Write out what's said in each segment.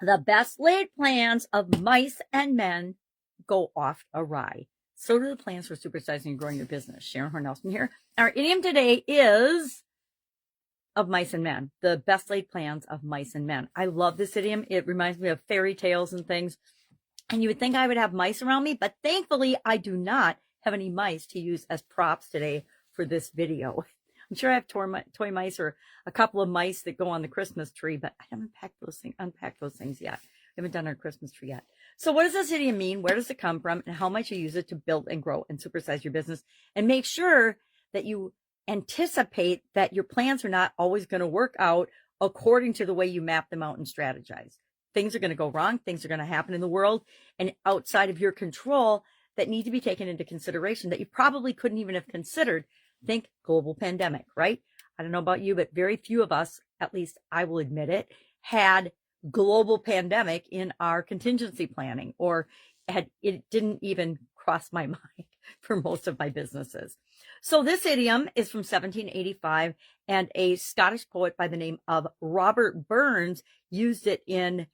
The best laid plans of mice and men go off awry. So do the plans for supersizing and growing your business. Sharon Horne-Ellstrom here. Our idiom today is of mice and men. The best laid plans of mice and men. I love this idiom. It reminds me of fairy tales and things. And you would think I would have mice around me, but thankfully I do not have any mice to use as props today for this video. I'm sure I have toy mice or a couple of mice that go on the Christmas tree, but I haven't unpacked those things yet. We haven't done our Christmas tree yet. So what does this idiom mean? Where does it come from? And how might you use it to build and grow and supersize your business? And make sure that you anticipate that your plans are not always going to work out according to the way you map them out and strategize. Things are going to go wrong. Things are going to happen in the world and outside of your control that need to be taken into consideration that you probably couldn't even have considered. Think global pandemic, right? I don't know about you, but very few of us, at least I will admit it, had global pandemic in our contingency planning, or it didn't even cross my mind for most of my businesses. So this idiom is from 1785, and a Scottish poet by the name of Robert Burns used it in,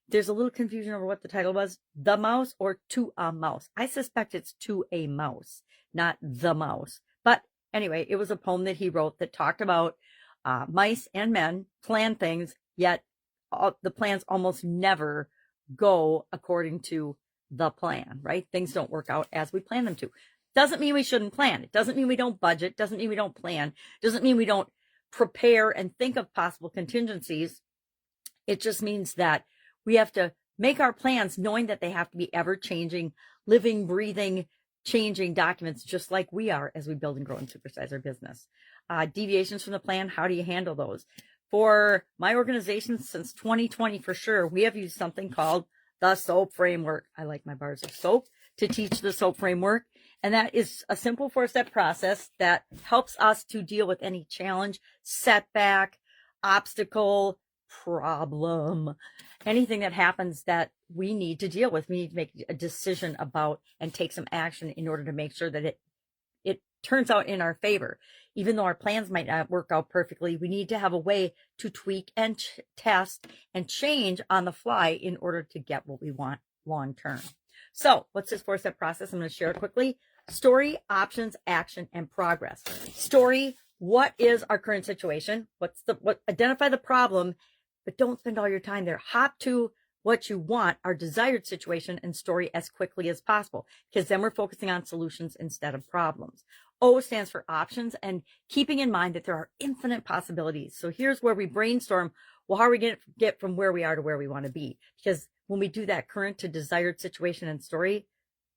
there's a little confusion over what the title was, The Mouse or To a Mouse. I suspect it's To a Mouse, not The Mouse. But anyway, it was a poem that he wrote that talked about mice and men plan things, yet the plans almost never go according to the plan, right? Things don't work out as we plan them to. Doesn't mean we shouldn't plan. It doesn't mean we don't budget. Doesn't mean we don't plan. Doesn't mean we don't prepare and think of possible contingencies. It just means that we have to make our plans knowing that they have to be ever-changing, living, breathing, changing documents, just like we are as we build and grow and supersize our business. Deviations from the plan, how do you handle those? For my organization, since 2020 for sure, we have used something called the SOAP framework. I like my bars of soap to teach the SOAP framework. And that is a simple 4-step process that helps us to deal with any challenge, setback, obstacle, problem, anything that happens that we need to deal with. We need to make a decision about and take some action in order to make sure that it turns out in our favor. Even though our plans might not work out perfectly, we need to have a way to tweak and test and change on the fly in order to get what we want long term. So what's this 4-step process? I'm going to share it quickly. Story, options, action, and progress. Story, what is our current situation? Identify the problem, but don't spend all your time there. Hop to what you want, our desired situation and story as quickly as possible, because then we're focusing on solutions instead of problems. O stands for options, and keeping in mind that there are infinite possibilities. So here's where we brainstorm, well, how are we going to get from where we are to where we want to be? Because when we do that current to desired situation and story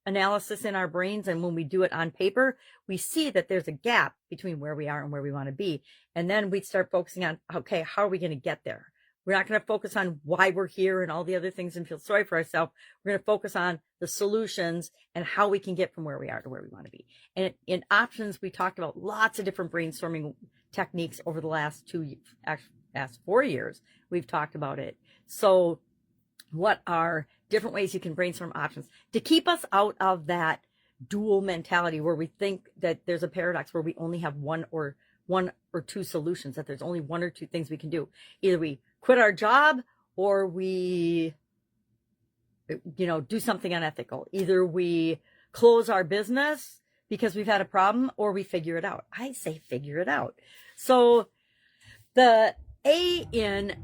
analysis in our brains, and when we do it on paper, we see that there's a gap between where we are and where we want to be. And then we start focusing on, okay, how are we going to get there? We're not going to focus on why we're here and all the other things and feel sorry for ourselves. We're going to focus on the solutions and how we can get from where we are to where we want to be. And in options, we talked about lots of different brainstorming techniques over the last 4 years. We've talked about it. So what are different ways you can brainstorm options to keep us out of that dual mentality where we think that there's a paradox where we only have one or two solutions, that there's only one or two things we can do. Either we quit our job or we, do something unethical. Either we close our business because we've had a problem, or we figure it out. I say figure it out. So the A in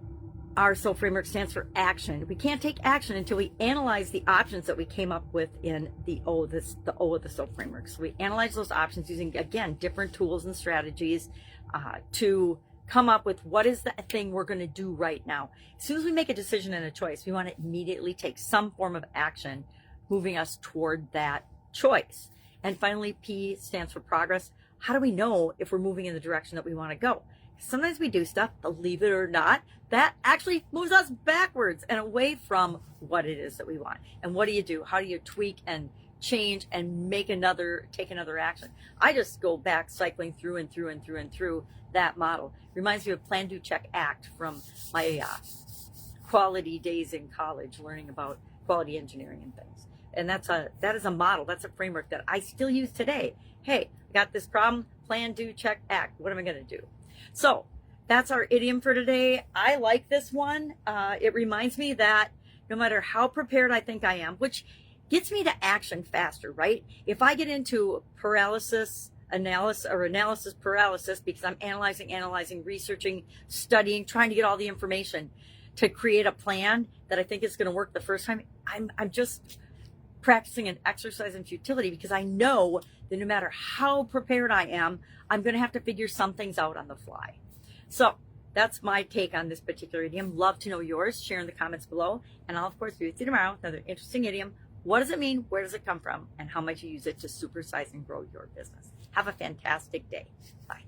our SOAP framework stands for action. We can't take action until we analyze the options that we came up with in the O of the SOAP framework. So we analyze those options using, again, different tools and strategies to come up with what is the thing we're going to do right now. As soon as we make a decision and a choice, we want to immediately take some form of action moving us toward that choice. And finally, P stands for progress. How do we know if we're moving in the direction that we want to go? Sometimes we do stuff, believe it or not, that actually moves us backwards and away from what it is that we want. And what do? How do you tweak and change and take another action? I just go back cycling through and through that model. Reminds me of Plan, Do, Check, Act from my quality days in college, learning about quality engineering and things. And that is a model, that's a framework that I still use today. Hey, I got this problem, plan, do, check, act. What am I going to do? So that's our idiom for today. I like this one. It reminds me that no matter how prepared I think I am, which gets me to action faster, right? If I get into paralysis analysis or analysis paralysis because I'm analyzing, researching, studying, trying to get all the information to create a plan that I think is going to work the first time, I'm just practicing an exercise in futility, because I know that no matter how prepared I am, I'm going to have to figure some things out on the fly. So that's my take on this particular idiom. Love to know yours. Share in the comments below. And I'll, of course, be with you tomorrow with another interesting idiom. What does it mean? Where does it come from? And how might you use it to supersize and grow your business? Have a fantastic day. Bye.